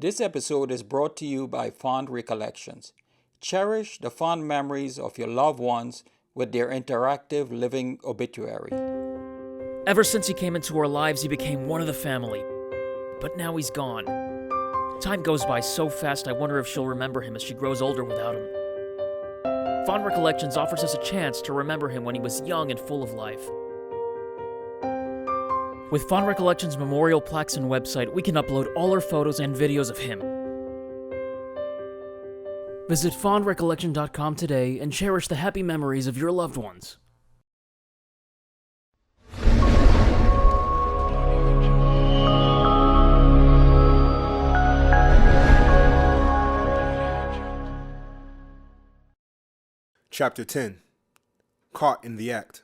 This episode is brought to you by Fond Recollections. Cherish the fond memories of your loved ones with their interactive living obituary. Ever since he came into our lives, he became one of the family. But now he's gone. Time goes by so fast, I wonder if she'll remember him as she grows older without him. Fond Recollections offers us a chance to remember him when he was young and full of life. With Fond Recollections memorial plaques and website, we can upload all our photos and videos of him. Visit fondrecollection.com today and cherish the happy memories of your loved ones. Chapter 10. Caught in the Act.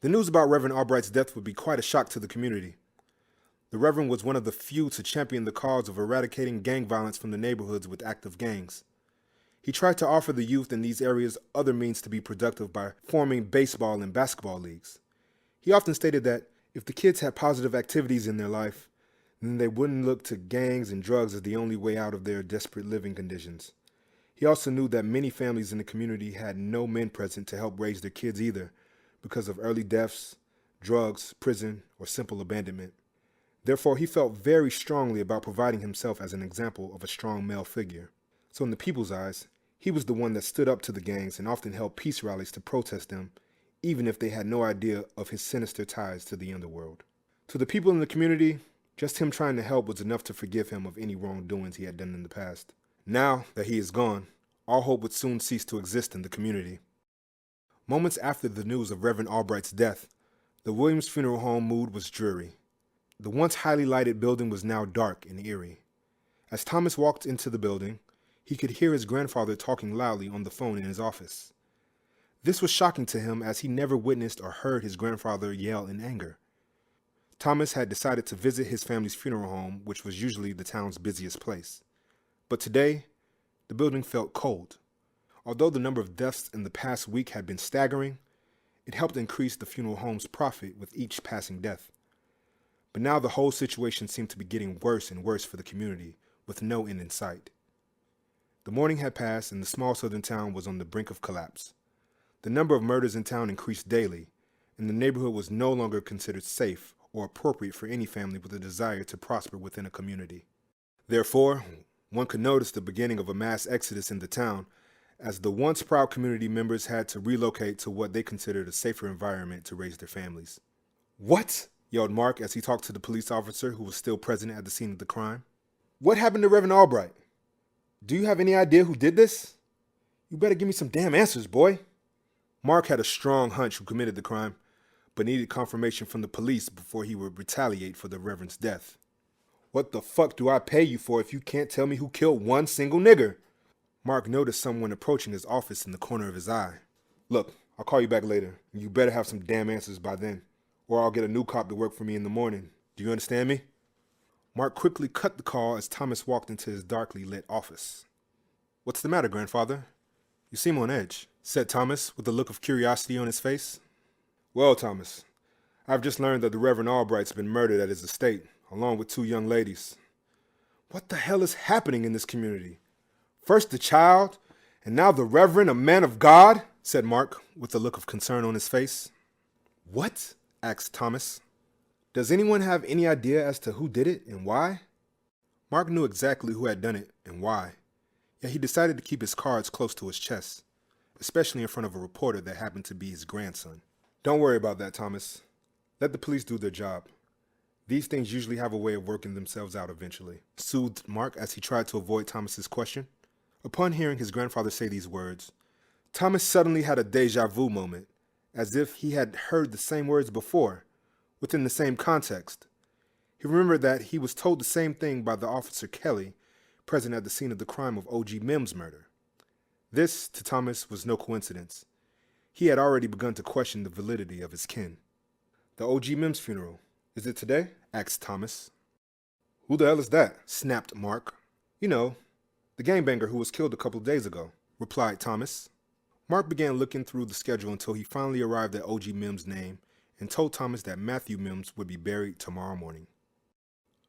The news about Reverend Albright's death would be quite a shock to the community. The Reverend was one of the few to champion the cause of eradicating gang violence from the neighborhoods with active gangs. He tried to offer the youth in these areas other means to be productive by forming baseball and basketball leagues. He often stated that if the kids had positive activities in their life, then they wouldn't look to gangs and drugs as the only way out of their desperate living conditions. He also knew that many families in the community had no men present to help raise their kids either, because of early deaths, drugs, prison, or simple abandonment. Therefore, he felt very strongly about providing himself as an example of a strong male figure. So in the people's eyes, he was the one that stood up to the gangs and often held peace rallies to protest them, even if they had no idea of his sinister ties to the underworld. To the people in the community, just him trying to help was enough to forgive him of any wrongdoings he had done in the past. Now that he is gone, all hope would soon cease to exist in the community. Moments after the news of Reverend Albright's death, the Williams Funeral Home mood was dreary. The once highly lighted building was now dark and eerie. As Thomas walked into the building, he could hear his grandfather talking loudly on the phone in his office. This was shocking to him as he never witnessed or heard his grandfather yell in anger. Thomas had decided to visit his family's funeral home, which was usually the town's busiest place. But today, the building felt cold. Although the number of deaths in the past week had been staggering, it helped increase the funeral home's profit with each passing death. But now the whole situation seemed to be getting worse and worse for the community, with no end in sight. The morning had passed and the small southern town was on the brink of collapse. The number of murders in town increased daily, and the neighborhood was no longer considered safe or appropriate for any family with a desire to prosper within a community. Therefore, one could notice the beginning of a mass exodus in the town, as the once proud community members had to relocate to what they considered a safer environment to raise their families. "What?" yelled Mark as he talked to the police officer who was still present at the scene of the crime. "What happened to Reverend Albright? Do you have any idea who did this? You better give me some damn answers, boy." Mark had a strong hunch who committed the crime, but needed confirmation from the police before he would retaliate for the Reverend's death. "What the fuck do I pay you for if you can't tell me who killed one single nigger?" Mark noticed someone approaching his office in the corner of his eye. "Look, I'll call you back later. You better have some damn answers by then, or I'll get a new cop to work for me in the morning. Do you understand me?" Mark quickly cut the call as Thomas walked into his darkly lit office. "What's the matter, grandfather? You seem on edge," said Thomas with a look of curiosity on his face. "Well, Thomas, I've just learned that the Reverend Albright's been murdered at his estate, along with 2 young ladies." "What the hell is happening in this community? First the child, and now the Reverend, a man of God?" said Mark with a look of concern on his face. "What?" asked Thomas. "Does anyone have any idea as to who did it and why?" Mark knew exactly who had done it and why, yet he decided to keep his cards close to his chest, especially in front of a reporter that happened to be his grandson. "Don't worry about that, Thomas. Let the police do their job. These things usually have a way of working themselves out eventually," soothed Mark as he tried to avoid Thomas's question. Upon hearing his grandfather say these words, Thomas suddenly had a deja vu moment, as if he had heard the same words before, within the same context. He remembered that he was told the same thing by the officer Kelly, present at the scene of the crime of O.G. Mims' murder. This, to Thomas, was no coincidence. He had already begun to question the validity of his kin. "The O.G. Mims funeral, is it today?" asked Thomas. "Who the hell is that?" snapped Mark. "You know, the gangbanger who was killed a couple of days ago," replied Thomas. Mark began looking through the schedule until he finally arrived at O.G. Mims' name and told Thomas that Matthew Mims would be buried tomorrow morning.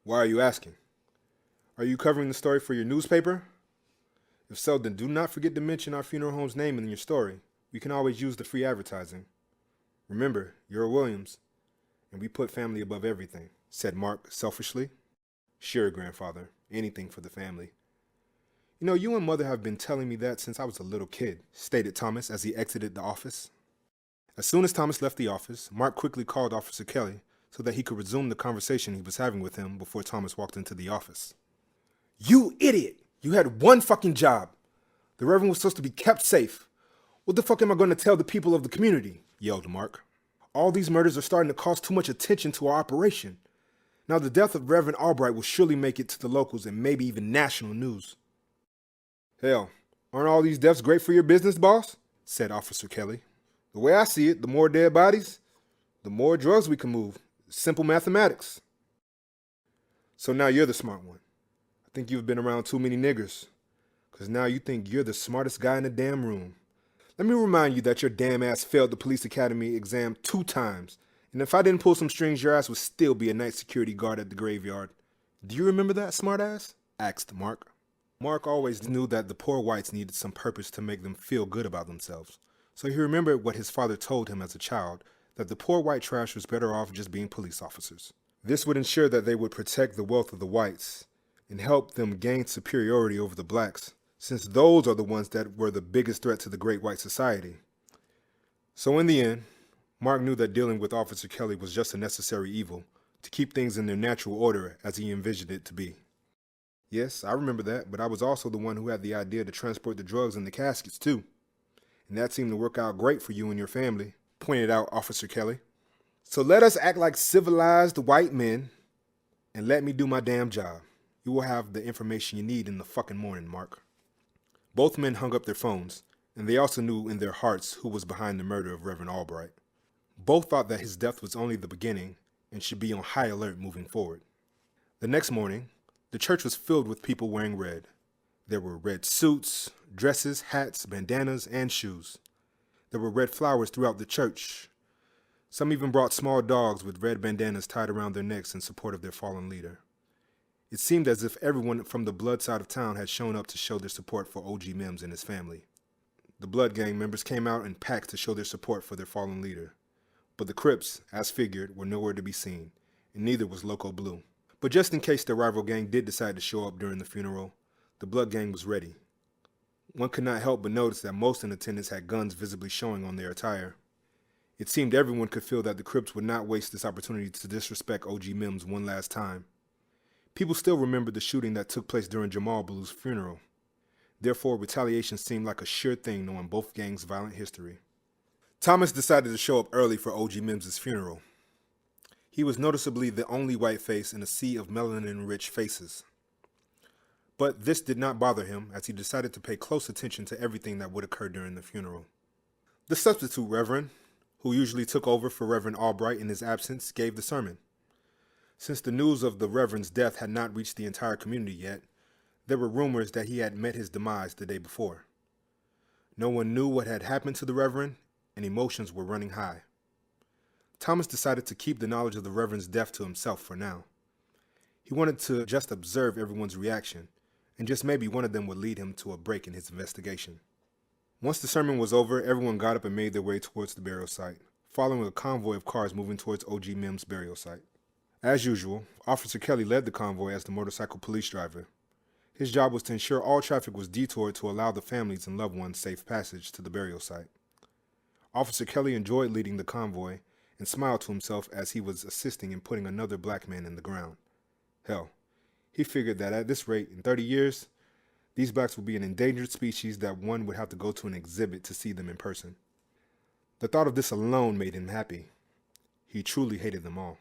"Why are you asking?" Are you covering the story for your newspaper? If so, then do not forget to mention our funeral home's name in your story. We can always use the free advertising. Remember, you're a Williams, and we put family above everything, said Mark selfishly. Sure, grandfather. Anything for the family. You know, you and Mother have been telling me that since I was a little kid, stated Thomas as he exited the office. As soon as Thomas left the office, Mark quickly called Officer Kelly so that he could resume the conversation he was having with him before Thomas walked into the office. You idiot! You had one fucking job. The Reverend was supposed to be kept safe. What the fuck am I going to tell the people of the community? Yelled Mark. All these murders are starting to cause too much attention to our operation. Now the death of Reverend Albright will surely make it to the locals and maybe even national news. Hell, aren't all these deaths great for your business, boss? Said Officer Kelly. The way I see it, the more dead bodies, the more drugs we can move. Simple mathematics. So now you're the smart one. I think you've been around too many niggers. Because now you think you're the smartest guy in the damn room. Let me remind you that your damn ass failed the police academy exam 2 times. And if I didn't pull some strings, your ass would still be a night security guard at the graveyard. Do you remember that, smartass? Asked Mark. Mark always knew that the poor whites needed some purpose to make them feel good about themselves. So he remembered what his father told him as a child, that the poor white trash was better off just being police officers. This would ensure that they would protect the wealth of the whites and help them gain superiority over the blacks, since those are the ones that were the biggest threat to the great white society. So in the end, Mark knew that dealing with Officer Kelly was just a necessary evil to keep things in their natural order as he envisioned it to be. Yes, I remember that, but I was also the one who had the idea to transport the drugs in the caskets too. And that seemed to work out great for you and your family, pointed out Officer Kelly. So let us act like civilized white men and let me do my damn job. You will have the information you need in the fucking morning, Mark. Both men hung up their phones, and they also knew in their hearts who was behind the murder of Reverend Albright. Both thought that his death was only the beginning and should be on high alert moving forward. The next morning, the church was filled with people wearing red. There were red suits, dresses, hats, bandanas, and shoes. There were red flowers throughout the church. Some even brought small dogs with red bandanas tied around their necks in support of their fallen leader. It seemed as if everyone from the Blood side of town had shown up to show their support for OG Mims and his family. The Blood gang members came out in packs to show their support for their fallen leader. But the Crips, as figured, were nowhere to be seen, and neither was Loco Blue. But just in case the rival gang did decide to show up during the funeral, the Blood gang was ready. One could not help but notice that most in attendance had guns visibly showing on their attire. It seemed everyone could feel that the Crips would not waste this opportunity to disrespect OG Mims one last time. People still remembered the shooting that took place during Jamal Blue's funeral. Therefore, retaliation seemed like a sure thing knowing both gangs' violent history. Thomas decided to show up early for OG Mims' funeral. He was noticeably the only white face in a sea of melanin-rich faces. But this did not bother him, as he decided to pay close attention to everything that would occur during the funeral. The substitute reverend, who usually took over for Reverend Albright in his absence, gave the sermon. Since the news of the reverend's death had not reached the entire community yet, there were rumors that he had met his demise the day before. No one knew what had happened to the reverend, and emotions were running high. Thomas decided to keep the knowledge of the reverend's death to himself for now. He wanted to just observe everyone's reaction, and just maybe one of them would lead him to a break in his investigation. Once the sermon was over, everyone got up and made their way towards the burial site, following a convoy of cars moving towards OG Mims' burial site. As usual, Officer Kelly led the convoy as the motorcycle police driver. His job was to ensure all traffic was detoured to allow the families and loved ones safe passage to the burial site. Officer Kelly enjoyed leading the convoy and smiled to himself as he was assisting in putting another black man in the ground. Hell, he figured that at this rate, in 30 years, these blacks would be an endangered species that one would have to go to an exhibit to see them in person. The thought of this alone made him happy. He truly hated them all.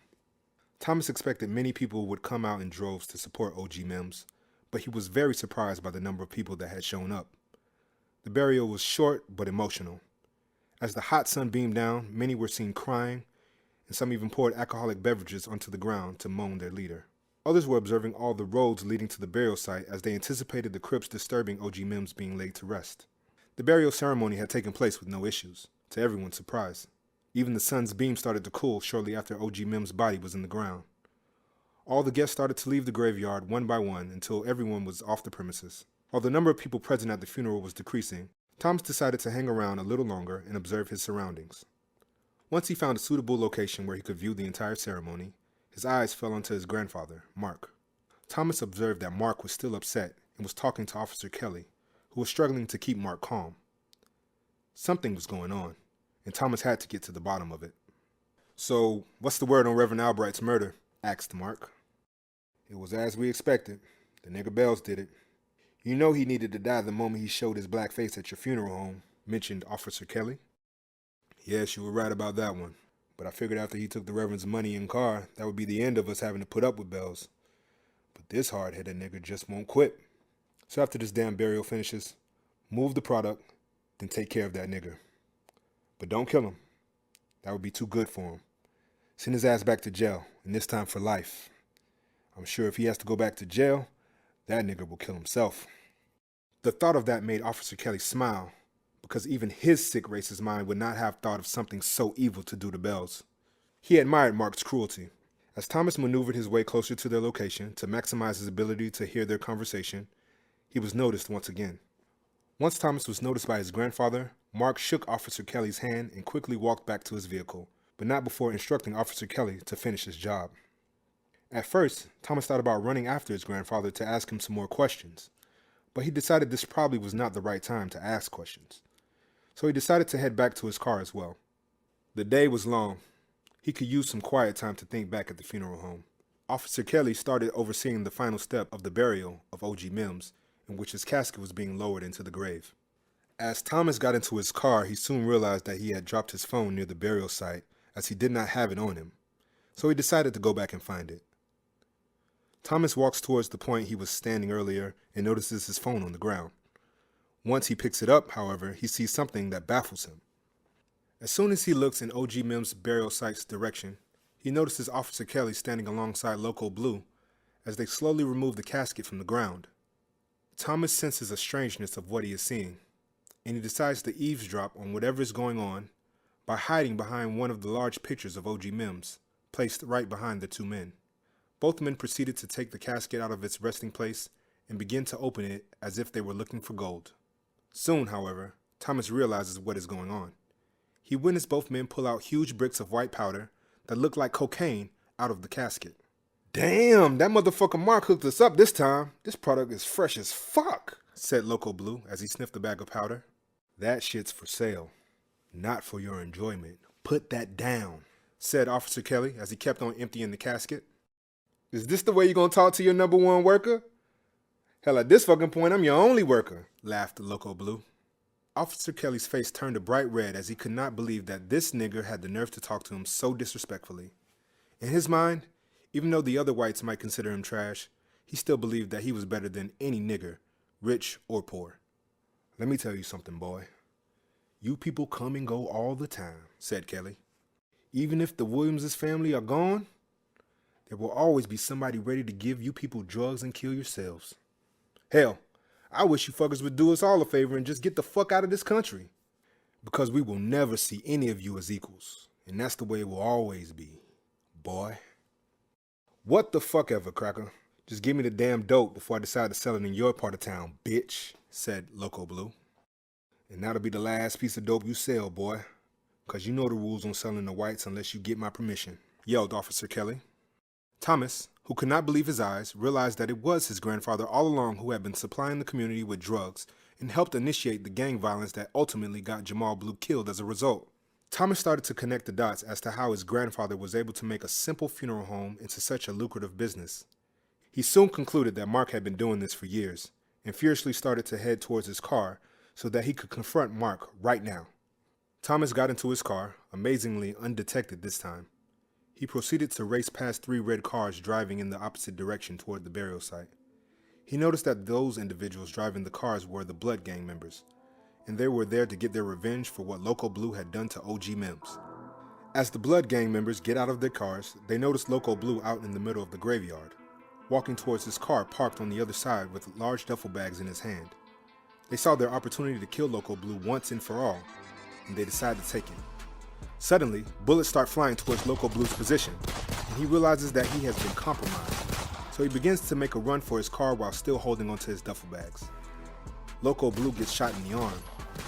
Thomas expected many people would come out in droves to support OG Mims, but he was very surprised by the number of people that had shown up. The burial was short but emotional. As the hot sun beamed down, many were seen crying, and some even poured alcoholic beverages onto the ground to mourn their leader. Others were observing all the roads leading to the burial site as they anticipated the Crips disturbing OG Mims being laid to rest. The burial ceremony had taken place with no issues, to everyone's surprise. Even the sun's beam started to cool shortly after OG Mims' body was in the ground. All the guests started to leave the graveyard one by one until everyone was off the premises. While the number of people present at the funeral was decreasing, Thomas decided to hang around a little longer and observe his surroundings. Once he found a suitable location where he could view the entire ceremony, his eyes fell onto his grandfather, Mark. Thomas observed that Mark was still upset and was talking to Officer Kelly, who was struggling to keep Mark calm. Something was going on, and Thomas had to get to the bottom of it. "So, what's the word on Reverend Albright's murder?" asked Mark. "It was as we expected. The nigga Bells did it. You know he needed to die the moment he showed his black face at your funeral home," mentioned Officer Kelly. "Yes, you were right about that one. But I figured after he took the Reverend's money and car, that would be the end of us having to put up with Bells. But this hard-headed nigga just won't quit. So after this damn burial finishes, move the product, then take care of that nigga. But don't kill him. That would be too good for him. Send his ass back to jail, and this time for life. I'm sure if he has to go back to jail, that nigga will kill himself." The thought of that made Officer Kelly smile, because even his sick racist mind would not have thought of something so evil to do to Bells. He admired Mark's cruelty. As Thomas maneuvered his way closer to their location to maximize his ability to hear their conversation, he was noticed once again. Once Thomas was noticed by his grandfather, Mark shook Officer Kelly's hand and quickly walked back to his vehicle, but not before instructing Officer Kelly to finish his job. At first, Thomas thought about running after his grandfather to ask him some more questions, but he decided this probably was not the right time to ask questions. So he decided to head back to his car as well. The day was long. He could use some quiet time to think back at the funeral home. Officer Kelly started overseeing the final step of the burial of O.G. Mims, in which his casket was being lowered into the grave. As Thomas got into his car, he soon realized that he had dropped his phone near the burial site, as he did not have it on him. So he decided to go back and find it. Thomas walks towards the point he was standing earlier and notices his phone on the ground. Once he picks it up, however, he sees something that baffles him. As soon as he looks in O.G. Mims' burial site's direction, he notices Officer Kelly standing alongside Loco Blue as they slowly remove the casket from the ground. Thomas senses a strangeness of what he is seeing, and he decides to eavesdrop on whatever is going on by hiding behind one of the large pictures of O.G. Mims, placed right behind the two men. Both men proceeded to take the casket out of its resting place and begin to open it as if they were looking for gold. Soon, however, Thomas realizes what is going on. He witnessed both men pull out huge bricks of white powder that looked like cocaine out of the casket. "Damn, that motherfucker Mark hooked us up this time. This product is fresh as fuck," said Loco Blue as he sniffed the bag of powder. "That shit's for sale, not for your enjoyment. Put that down," said Officer Kelly as he kept on emptying the casket. "Is this the way you're gonna talk to your number one worker? Hell, at this fucking point, I'm your only worker," laughed Loco Blue. Officer Kelly's face turned a bright red as he could not believe that this nigger had the nerve to talk to him so disrespectfully. In his mind, even though the other whites might consider him trash, he still believed that he was better than any nigger, rich or poor. "Let me tell you something, boy. You people come and go all the time," said Kelly. "Even if the Williams' family are gone, there will always be somebody ready to give you people drugs and kill yourselves. Hell, I wish you fuckers would do us all a favor and just get the fuck out of this country. Because we will never see any of you as equals. And that's the way it will always be, boy." "What the fuck ever, cracker. Just give me the damn dope before I decide to sell it in your part of town, bitch," said Loco Blue. "And that'll be the last piece of dope you sell, boy. Because you know the rules on selling the whites unless you get my permission," yelled Officer Kelly. Thomas, who could not believe his eyes, realized that it was his grandfather all along who had been supplying the community with drugs and helped initiate the gang violence that ultimately got Jamal Blue killed as a result. Thomas started to connect the dots as to how his grandfather was able to make a simple funeral home into such a lucrative business. He soon concluded that Mark had been doing this for years, and furiously started to head towards his car so that he could confront Mark right now. Thomas got into his car, amazingly undetected this time. He proceeded to race past 3 red cars driving in the opposite direction toward the burial site. He noticed that those individuals driving the cars were the Blood Gang members, and they were there to get their revenge for what Loco Blue had done to O.G. Mims. As the Blood Gang members get out of their cars, they noticed Loco Blue out in the middle of the graveyard, walking towards his car parked on the other side with large duffel bags in his hand. They saw their opportunity to kill Loco Blue once and for all, and they decided to take it. Suddenly, bullets start flying towards Loco Blue's position, and he realizes that he has been compromised. so he begins to make a run for his car while still holding onto his duffel bags. Loco Blue gets shot in the arm,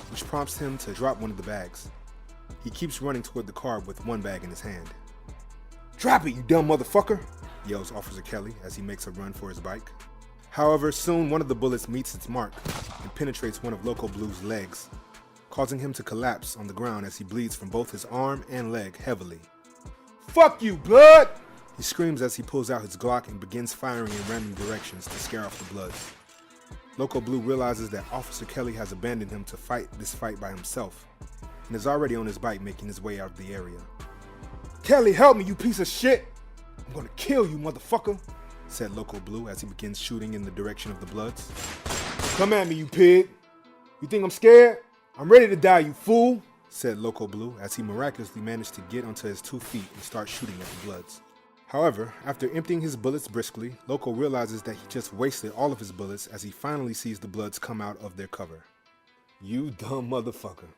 which prompts him to drop one of the bags. He keeps running toward the car with one bag in his hand. "Drop it, you dumb motherfucker!" yells Officer Kelly as he makes a run for his bike. However, soon one of the bullets meets its mark and penetrates one of Loco Blue's legs, causing him to collapse on the ground as he bleeds from both his arm and leg heavily. "Fuck you, blood!" he screams as he pulls out his Glock and begins firing in random directions to scare off the bloods. Loco Blue realizes that Officer Kelly has abandoned him to fight this fight by himself and is already on his bike making his way out of the area. "Kelly, help me, you piece of shit! I'm gonna kill you, motherfucker!" said Loco Blue as he begins shooting in the direction of the bloods. "Come at me, you pig! You think I'm scared? I'm ready to die, you fool!" said Loco Blue as he miraculously managed to get onto his 2 feet and start shooting at the bloods. However, after emptying his bullets briskly, Loco realizes that he just wasted all of his bullets as he finally sees the bloods come out of their cover. "You dumb motherfucker.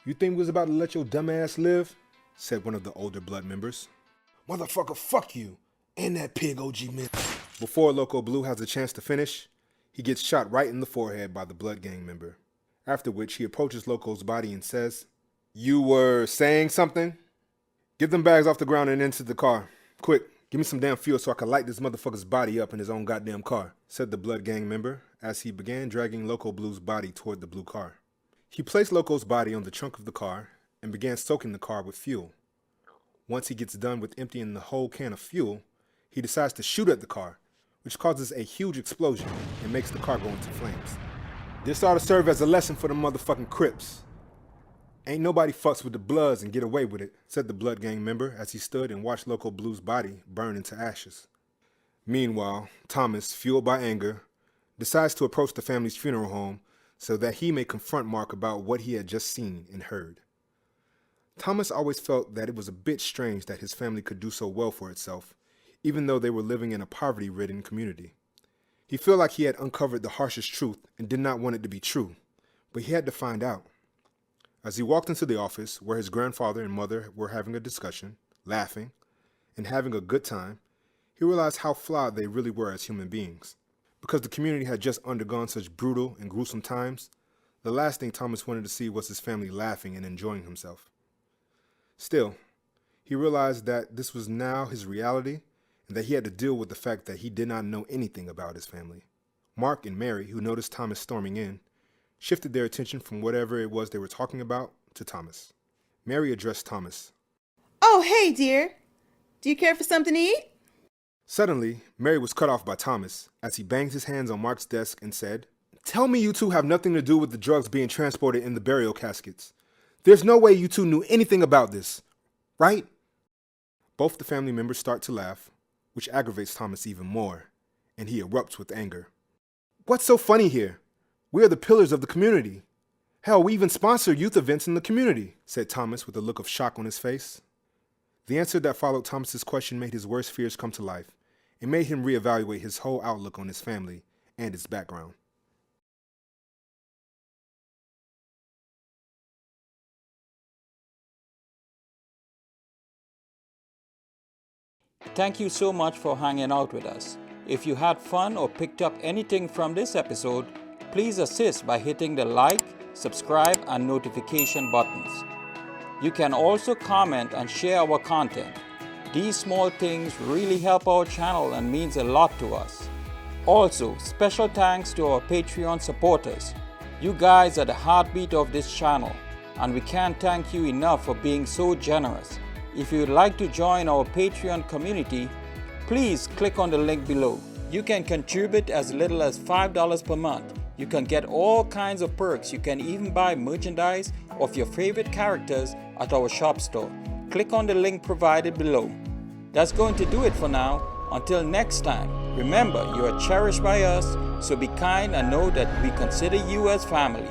You think we was about to let your dumb ass live?" said one of the older blood members. "Motherfucker, fuck you and that pig OG man." Before Loco Blue has a chance to finish, he gets shot right in the forehead by the blood gang member. After which he approaches Loco's body and says, "You were saying something? Get them bags off the ground and into the car. Quick, give me some damn fuel so I can light this motherfucker's body up in his own goddamn car," said the blood gang member as he began dragging Loco Blue's body toward the blue car. He placed Loco's body on the trunk of the car and began soaking the car with fuel. Once he gets done with emptying the whole can of fuel, he decides to shoot at the car, which causes a huge explosion and makes the car go into flames. "This ought to serve as a lesson for the motherfucking Crips. Ain't nobody fucks with the Bloods and get away with it," said the blood gang member as he stood and watched Loco Blue's body burn into ashes. Meanwhile, Thomas, fueled by anger, decides to approach the family's funeral home so that he may confront Mark about what he had just seen and heard. Thomas always felt that it was a bit strange that his family could do so well for itself, even though they were living in a poverty-ridden community. He felt like he had uncovered the harshest truth and did not want it to be true, but he had to find out. As he walked into the office where his grandfather and mother were having a discussion, laughing, and having a good time, he realized how flawed they really were as human beings. Because the community had just undergone such brutal and gruesome times, the last thing Thomas wanted to see was his family laughing and enjoying himself. Still, he realized that this was now his reality and that he had to deal with the fact that he did not know anything about his family. Mark and Mary, who noticed Thomas storming in, shifted their attention from whatever it was they were talking about to Thomas. Mary addressed Thomas. "Oh, hey, dear. Do you care for something to eat?" Suddenly, Mary was cut off by Thomas as he banged his hands on Mark's desk and said, "Tell me you two have nothing to do with the drugs being transported in the burial caskets. There's no way you two knew anything about this, right?" Both the family members start to laugh, which aggravates Thomas even more, and he erupts with anger. "What's so funny here? We are the pillars of the community. Hell, we even sponsor youth events in the community," said Thomas with a look of shock on his face. The answer that followed Thomas's question made his worst fears come to life and made him reevaluate his whole outlook on his family and its background. Thank you so much for hanging out with us. If you had fun or picked up anything from this episode, please assist by hitting the like, subscribe, and notification buttons. You can also comment and share our content. These small things really help our channel and means a lot to us. Also, special thanks to our Patreon supporters. You guys are the heartbeat of this channel, and we can't thank you enough for being so generous. If you'd like to join our Patreon community, please click on the link below. You can contribute as little as $5 per month. You can get all kinds of perks. You can even buy merchandise of your favorite characters at our shop store. Click on the link provided below. That's going to do it for now. Until next time, remember you are cherished by us, so be kind and know that we consider you as family.